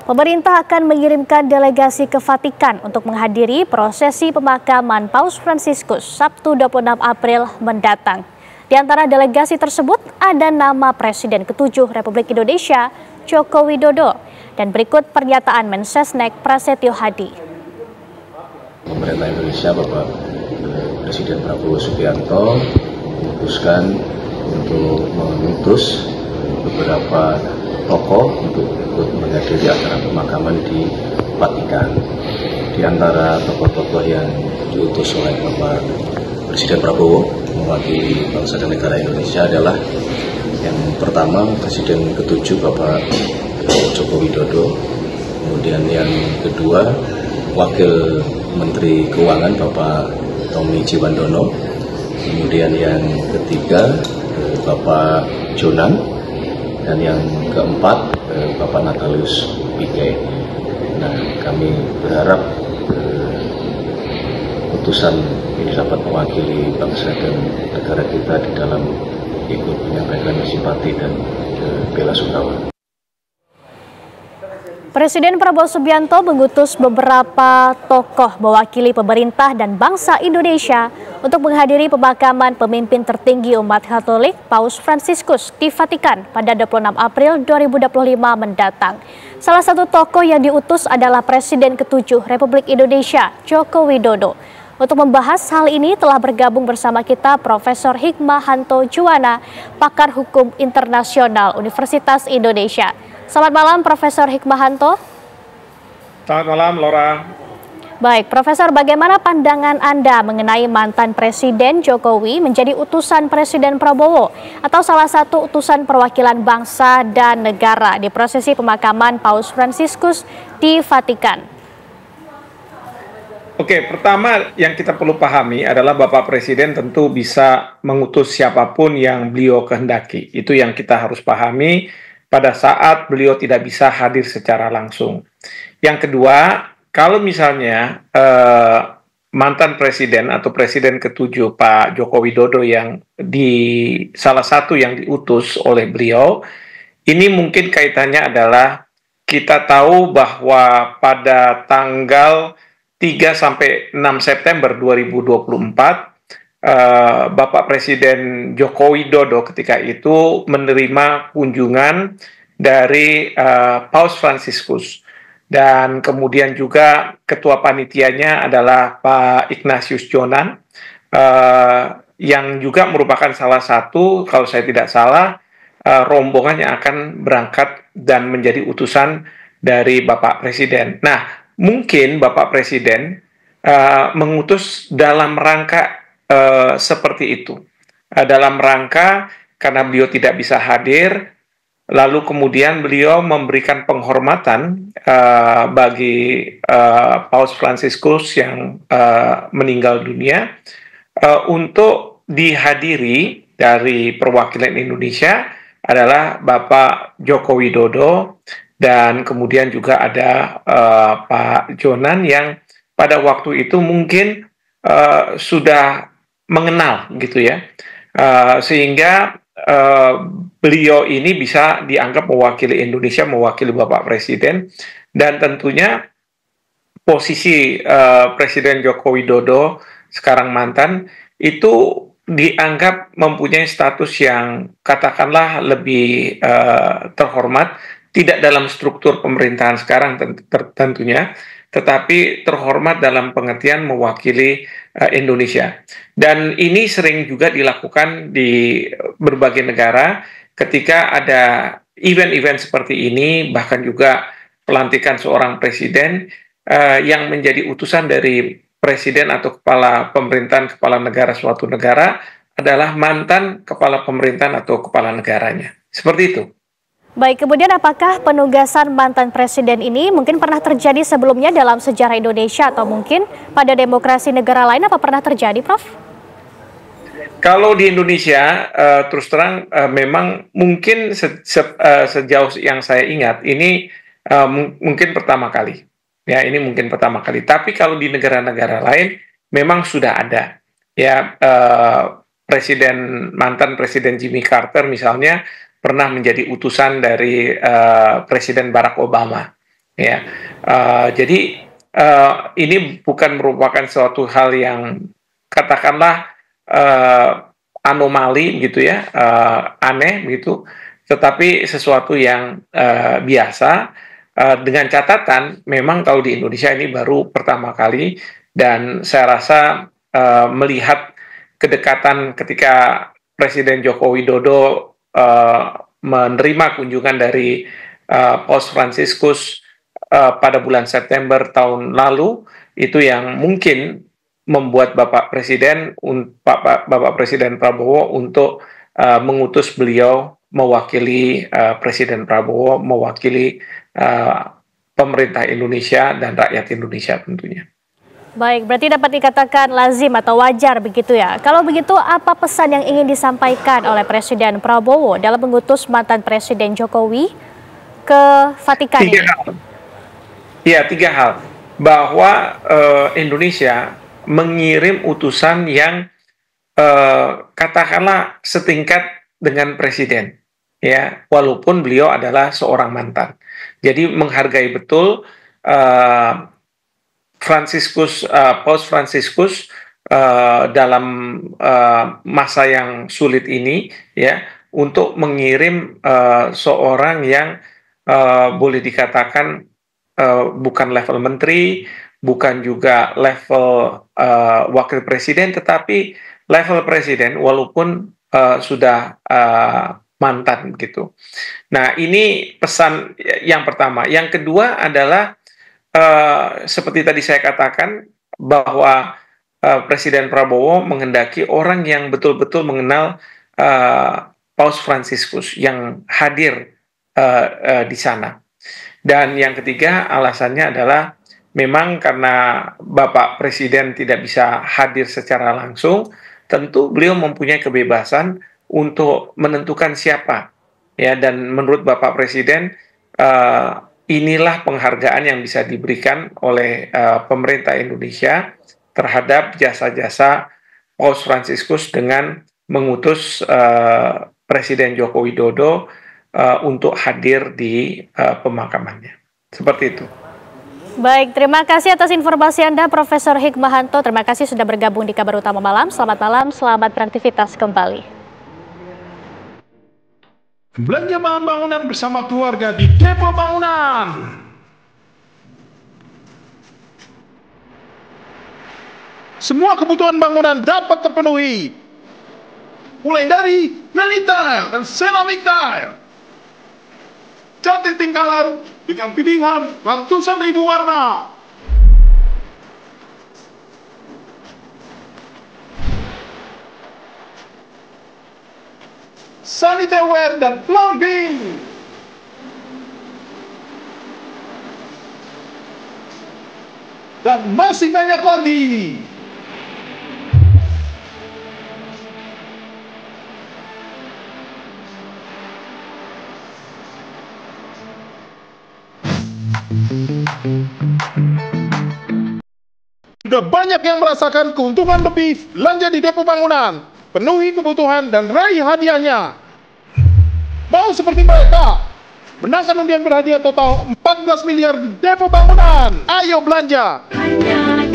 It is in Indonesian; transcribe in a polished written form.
Pemerintah akan mengirimkan delegasi ke Vatikan untuk menghadiri prosesi pemakaman Paus Fransiskus Sabtu 26 April mendatang. Di antara delegasi tersebut ada nama Presiden ke-7 Republik Indonesia, Joko Widodo. Dan berikut pernyataan Mensesnek Prasetyo Hadi. Pemerintah Indonesia, Bapak Presiden Prabowo Subianto memutuskan untuk mengutus beberapa tokoh untuk ikut menghadiri acara pemakaman di Vatikan. Di antara tokoh-tokoh yang diutus oleh Bapak Presiden Prabowo mewakili bangsa dan negara Indonesia adalah yang pertama Presiden ke-7 Bapak Joko Widodo, kemudian yang kedua Wakil Menteri Keuangan Bapak Tommy Jiwandono, kemudian yang ketiga Bapak Jonan, dan yang keempat Bapak Natalius Pigai. Nah, kami berharap putusan ini dapat mewakili bangsa dan negara kita di dalam ikut menyampaikan simpati dan bela sungkawa. Presiden Prabowo Subianto mengutus beberapa tokoh mewakili pemerintah dan bangsa Indonesia untuk menghadiri pemakaman pemimpin tertinggi umat Katolik Paus Fransiskus di Vatikan pada 26 April 2025 mendatang. Salah satu tokoh yang diutus adalah Presiden ke-7 Republik Indonesia, Joko Widodo. Untuk membahas hal ini telah bergabung bersama kita Profesor Hikmahanto Juwana, pakar hukum internasional Universitas Indonesia. Selamat malam, Profesor Hikmahanto. Selamat malam, Laura. Baik, Profesor, bagaimana pandangan Anda mengenai mantan Presiden Jokowi menjadi utusan Presiden Prabowo atau salah satu utusan perwakilan bangsa dan negara di prosesi pemakaman Paus Fransiskus di Vatikan? Oke, pertama yang kita perlu pahami adalah Bapak Presiden tentu bisa mengutus siapapun yang beliau kehendaki. Itu yang kita harus pahami pada saat beliau tidak bisa hadir secara langsung. Yang kedua, kalau misalnya mantan presiden atau presiden ke-7 Pak Joko Widodo yang salah satu yang diutus oleh beliau, ini mungkin kaitannya adalah kita tahu bahwa pada tanggal 3 sampai 6 September 2024 Bapak Presiden Joko Widodo ketika itu menerima kunjungan dari Paus Fransiskus, dan kemudian juga ketua panitianya adalah Pak Ignatius Jonan, yang juga merupakan salah satu, kalau saya tidak salah, rombongan yang akan berangkat dan menjadi utusan dari Bapak Presiden. Nah, mungkin Bapak Presiden mengutus dalam rangka seperti itu, dalam rangka karena beliau tidak bisa hadir, lalu kemudian beliau memberikan penghormatan bagi Paus Fransiskus yang meninggal dunia untuk dihadiri dari perwakilan Indonesia adalah Bapak Joko Widodo, dan kemudian juga ada Pak Jonan yang pada waktu itu mungkin sudah mengenal gitu ya, sehingga beliau ini bisa dianggap mewakili Indonesia, mewakili Bapak Presiden, dan tentunya posisi Presiden Joko Widodo sekarang mantan itu dianggap mempunyai status yang katakanlah lebih terhormat, tidak dalam struktur pemerintahan sekarang tentunya, tetapi terhormat dalam pengertian mewakili Indonesia. Dan ini sering juga dilakukan di berbagai negara ketika ada event-event seperti ini, bahkan juga pelantikan seorang presiden yang menjadi utusan dari presiden atau kepala pemerintahan, kepala negara suatu negara adalah mantan kepala pemerintahan atau kepala negaranya. Seperti itu. Baik, kemudian apakah penugasan mantan presiden ini mungkin pernah terjadi sebelumnya dalam sejarah Indonesia atau mungkin pada demokrasi negara lain, apa pernah terjadi, Prof? Kalau di Indonesia, terus terang memang mungkin sejauh yang saya ingat, ini mungkin pertama kali. Ya, ini mungkin pertama kali. Tapi kalau di negara-negara lain memang sudah ada. Ya, mantan Presiden Jimmy Carter misalnya pernah menjadi utusan dari Presiden Barack Obama. ya. Jadi ini bukan merupakan suatu hal yang katakanlah anomali gitu ya, aneh gitu, tetapi sesuatu yang biasa, dengan catatan memang kalau di Indonesia ini baru pertama kali, dan saya rasa melihat kedekatan ketika Presiden Joko Widodo menerima kunjungan dari Paus Fransiskus pada bulan September tahun lalu, itu yang mungkin membuat Bapak Presiden Prabowo untuk mengutus beliau mewakili Presiden Prabowo, mewakili pemerintah Indonesia dan rakyat Indonesia tentunya. Baik, berarti dapat dikatakan lazim atau wajar begitu ya. Kalau begitu, apa pesan yang ingin disampaikan oleh Presiden Prabowo dalam mengutus mantan Presiden Jokowi ke Vatikan ini? Ya, 3 hal. Bahwa Indonesia mengirim utusan yang katakanlah setingkat dengan presiden, ya, walaupun beliau adalah seorang mantan. Jadi menghargai betul Paus Fransiskus dalam masa yang sulit ini, ya, untuk mengirim seorang yang boleh dikatakan bukan level menteri, bukan juga level wakil presiden, tetapi level presiden walaupun sudah mantan gitu. Nah, ini pesan yang pertama. Yang kedua adalah seperti tadi saya katakan bahwa Presiden Prabowo menghendaki orang yang betul-betul mengenal Paus Fransiskus yang hadir di sana. Dan yang ketiga alasannya adalah memang karena Bapak Presiden tidak bisa hadir secara langsung, tentu beliau mempunyai kebebasan untuk menentukan siapa, ya. Dan menurut Bapak Presiden, inilah penghargaan yang bisa diberikan oleh pemerintah Indonesia terhadap jasa-jasa Paus Fransiskus dengan mengutus Presiden Joko Widodo untuk hadir di pemakamannya. Seperti itu. Baik, terima kasih atas informasi Anda, Profesor Hikmahanto. Terima kasih sudah bergabung di Kabar Utama Malam. Selamat malam, selamat beraktivitas kembali. Belanja bahan bangunan bersama keluarga di Depo Bangunan. Semua kebutuhan bangunan dapat terpenuhi. Mulai dari granit tile dan ceramic tile. Cantik tingkalan dengan pilihan ratusan ribu warna. Sanitary dan plumbing. Dan masih banyak lagi. Sudah banyak yang merasakan keuntungan lebih belanja di Depo Bangunan. Penuhi kebutuhan dan raih hadiahnya. Mau seperti mereka? Menangkan undian berhadiah total 14 miliar di Depo Bangunan. Ayo belanja. Hanya